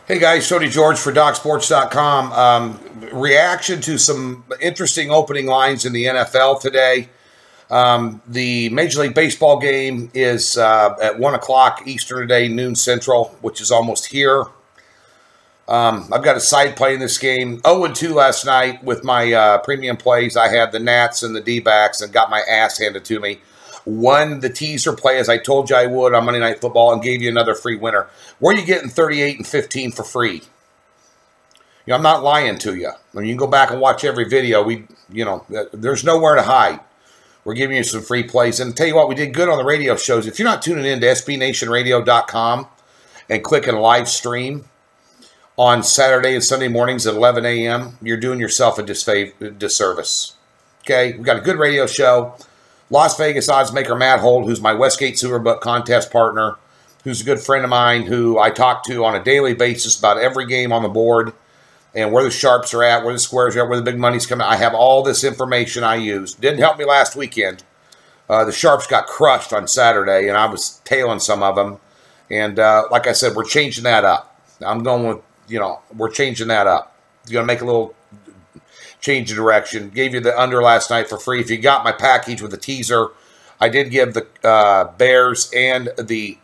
Hey guys, Tony George for DocSports.com. Reaction to some interesting opening lines in the NFL today. The Major League Baseball game is at 1 o'clock Eastern today, noon Central, which is almost here. I've got a side play in this game. 0-2 last night with my premium plays. I had the Nats and the D-backs and got my ass handed to me. Won the teaser play as I told you I would on Monday Night Football and gave you another free winner. Where are you getting 38 and 15 for free? You know, I'm not lying to you. I mean, you can go back and watch every video. There's nowhere to hide. We're giving you some free plays. And tell you what, we did good on the radio shows. If you're not tuning in to SBNationRadio.com and clicking live stream on Saturday and Sunday mornings at 11 a.m., you're doing yourself a disservice. Okay? We've got a good radio show. Las Vegas odds maker Matt Holt, who's my Westgate Superbook contest partner, who's a good friend of mine who I talk to on a daily basis about every game on the board and where the sharps are at, where the squares are at, where the big money's coming. I have all this information I use. Didn't help me last weekend. The sharps got crushed on Saturday, and I was tailing some of them. And like I said, we're changing that up. I'm going with, we're changing that up. You're going to make a little change of direction. Gave you the under last night for free. If you got my package with the teaser, I did give the Bears and the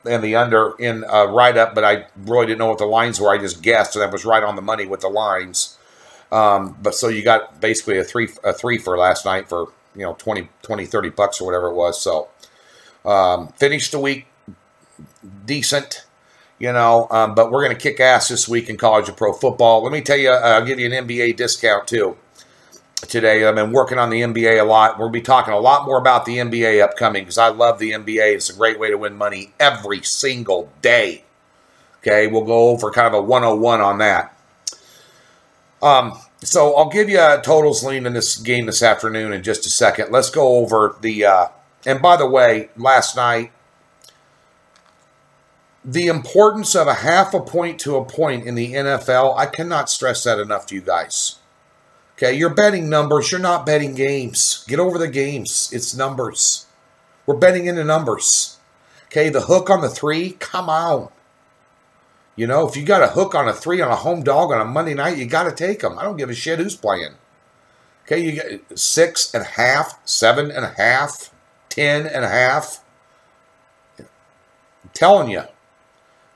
under in write-up, but I really didn't know what the lines were. I just guessed, and I was right on the money with the lines. But so you got basically a three for last night for 20, 30 bucks or whatever it was. So finished the week decent. But we're going to kick ass this week in college and pro football. Let me tell you, I'll give you an NBA discount too today. I've been working on the NBA a lot. We'll be talking a lot more about the NBA upcoming because I love the NBA. It's a great way to win money every single day. Okay, we'll go over kind of a 101 on that. So I'll give you a totals lean in this game this afternoon in just a second. Let's go over the, and by the way, last night, the importance of a half a point to a point in the NFL, I cannot stress that enough to you guys. Okay, you're betting numbers. You're not betting games. Get over the games. It's numbers. We're betting into numbers. Okay, the hook on the 3, come on. If you got a hook on a 3 on a home dog on a Monday night, you got to take them. I don't give a shit who's playing. Okay, you get 6.5, 7.5, 10.5. I'm telling you.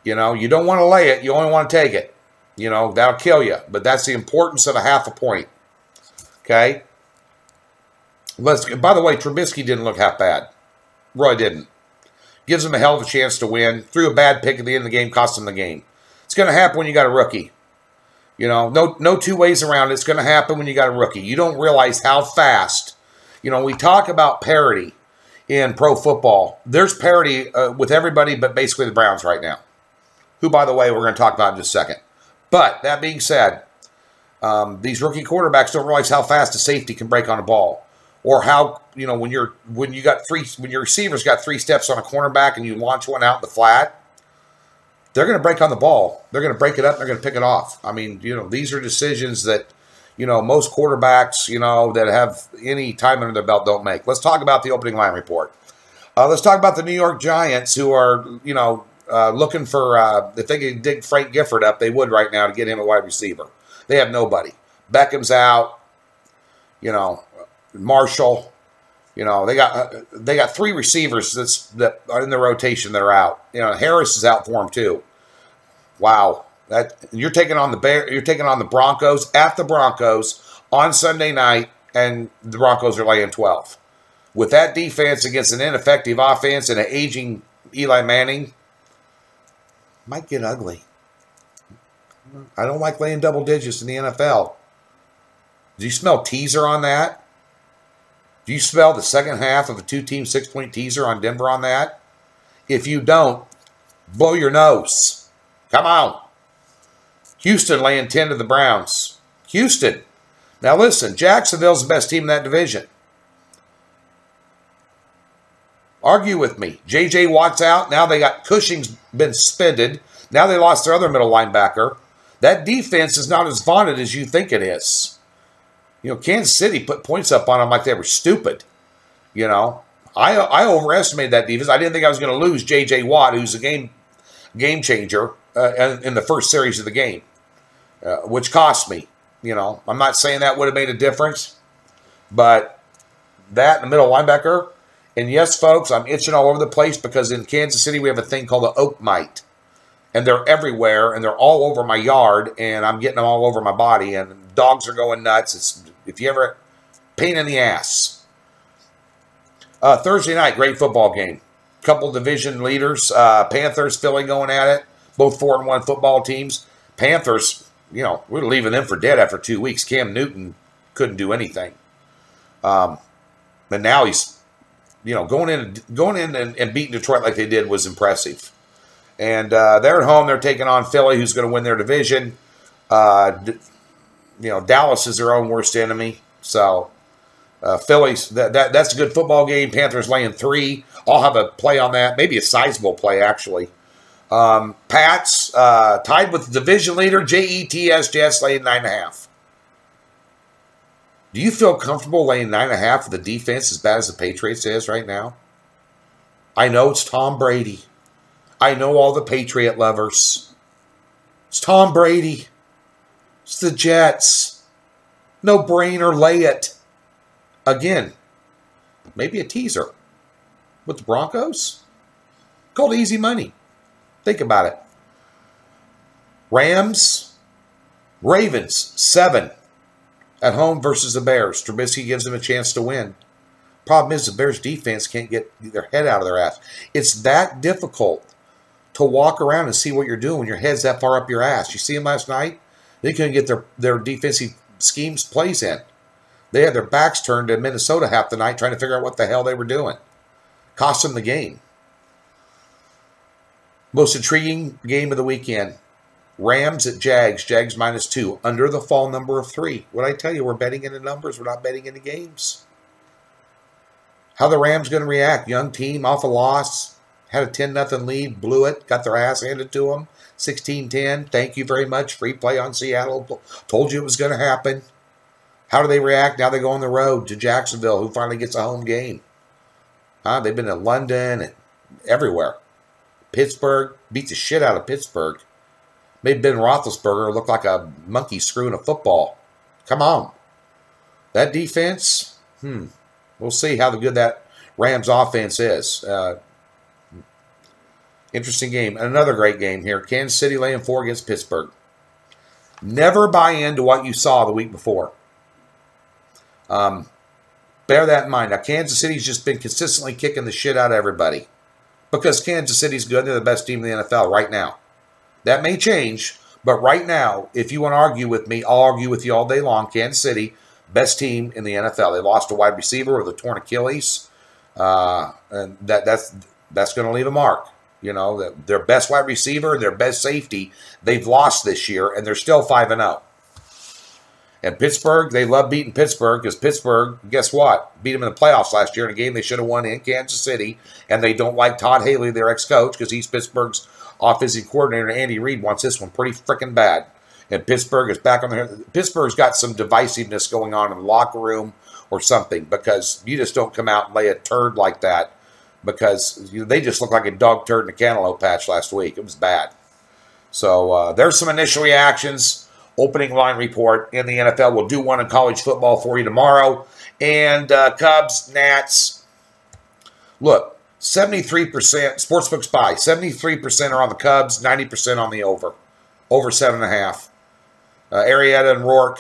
You don't want to lay it. You only want to take it. That'll kill you. But that's the importance of a half a point. Okay? By the way, Trubisky didn't look half bad. Really didn't. Gives him a hell of a chance to win. Threw a bad pick at the end of the game. Cost him the game. It's going to happen when you got a rookie. No two ways around it. It's going to happen when you got a rookie. You don't realize how fast. We talk about parity in pro football. There's parity with everybody but basically the Browns right now. Who, by the way, we're going to talk about in just a second. But that being said, these rookie quarterbacks don't realize how fast a safety can break on a ball, or how when your receivers got 3 steps on a cornerback and you launch one out in the flat, they're going to break on the ball. They're going to break it up. And they're going to pick it off. I mean, these are decisions that most quarterbacks that have any time under their belt don't make. Let's talk about the opening line report. Let's talk about the New York Giants, who are looking for, if they could dig Frank Gifford up, they would right now to get him a wide receiver. They have nobody. Beckham's out. Marshall. They got 3 receivers that are in the rotation that are out. Harris is out for them too. Wow, you're taking on the Broncos at the Broncos on Sunday night, and the Broncos are laying 12. With that defense against an ineffective offense and an aging Eli Manning, might get ugly. I don't like laying double digits in the NFL. Do you smell teaser on that? Do you smell the second half of a 2-team 6-point teaser on Denver on that? If you don't, blow your nose. Come on. Houston laying 10 to the Browns. Houston. Now listen, Jacksonville's the best team in that division. Argue with me. J.J. Watt's out. Now they got Cushing's been suspended. Now they lost their other middle linebacker. That defense is not as vaunted as you think it is. Kansas City put points up on them like they were stupid. I overestimated that defense. I didn't think I was going to lose J.J. Watt, who's a game game changer in the first series of the game, which cost me. You know, I'm not saying that would have made a difference, but that in the middle linebacker. And yes, folks, I'm itching all over the place because in Kansas City we have a thing called the oak mite. And they're everywhere, and they're all over my yard, and I'm getting them all over my body, and dogs are going nuts. It's, if you ever, pain in the ass. Thursday night, great football game. Couple division leaders, Panthers, Philly going at it. Both 4-1 football teams. Panthers, you know, we're leaving them for dead after 2 weeks. Cam Newton couldn't do anything. And now he's, you know, going in and beating Detroit like they did was impressive. And they're at home. They're taking on Philly, who's going to win their division. You know, Dallas is their own worst enemy. So Phillies, that's a good football game. Panthers laying 3. I'll have a play on that. Maybe a sizable play, actually. Pats tied with the division leader, Jets. Jets laying 9.5. Do you feel comfortable laying 9.5 with the defense as bad as the Patriots is right now? I know it's Tom Brady. I know all the Patriot lovers. It's Tom Brady. It's the Jets. No brainer, lay it. Again, maybe a teaser. With the Broncos? Called easy money. Think about it. Rams, Ravens, 7. At home versus the Bears. Trubisky gives them a chance to win. Problem is the Bears defense can't get their head out of their ass. It's that difficult to walk around and see what you're doing when your head's that far up your ass. You see them last night? They couldn't get their defensive schemes plays in. They had their backs turned to Minnesota half the night trying to figure out what the hell they were doing. Cost them the game. Most intriguing game of the weekend. Rams at Jags. Jags -2. Under the fall number of 3. What I tell you, we're betting into numbers. We're not betting into games. How the Rams going to react? Young team off a loss. Had a 10-0 lead. Blew it. Got their ass handed to them. 16-10. Thank you very much. Free play on Seattle. Told you it was going to happen. How do they react? Now they go on the road to Jacksonville, who finally gets a home game. They've been in London and everywhere. Pittsburgh. Beat the shit out of Pittsburgh. Made Ben Roethlisberger look like a monkey screwing a football. Come on. That defense, we'll see how good that Rams offense is. Interesting game. Another great game here. Kansas City laying 4 against Pittsburgh. Never buy into what you saw the week before. Bear that in mind. Now, Kansas City's just been consistently kicking the shit out of everybody. Because Kansas City's good. They're the best team in the NFL right now. That may change, but right now, if you want to argue with me, I'll argue with you all day long. Kansas City, best team in the NFL. They lost a wide receiver with a torn Achilles, and that's going to leave a mark. You know, their best wide receiver, their best safety, they've lost this year, and they're still 5-0. And Pittsburgh, they love beating Pittsburgh because Pittsburgh, guess what? Beat them in the playoffs last year in a game they should have won in Kansas City, and they don't like Todd Haley, their ex-coach, because he's Pittsburgh's offensive coordinator. Andy Reid wants this one pretty freaking bad. And Pittsburgh is back on their... Pittsburgh's got some divisiveness going on in the locker room or something, because you just don't come out and lay a turd like that, because they just look like a dog turd in a cantaloupe patch last week. It was bad. So there's some initial reactions. Opening line report in the NFL. We'll do one in college football for you tomorrow. And Cubs, Nats. Look, 73%, Sportsbook Spy, 73% are on the Cubs, 90% on the over. Over 7.5. Arrieta and Rourke.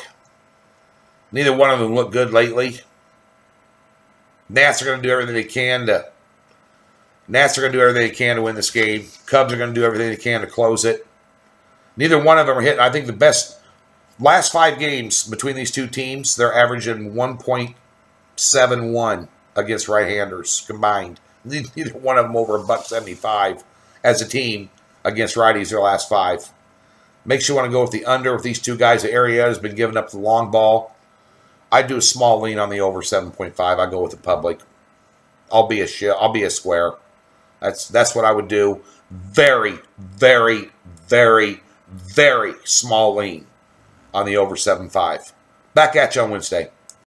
Neither one of them look good lately. Nats are going to do everything they can to win this game. Cubs are going to do everything they can to close it. Neither one of them are hitting. I think the best last 5 games between these two teams, they're averaging 1.71 against right-handers combined. Neither one of them over $1.75 as a team against righties their last 5. Makes you want to go with the under with these two guys. The Arrieta has been giving up the long ball. I do a small lean on the over 7.5. I go with the public. I'll be a square. That's what I would do. Very, very, very, very small lean on the over 7.5. Back at you on Wednesday.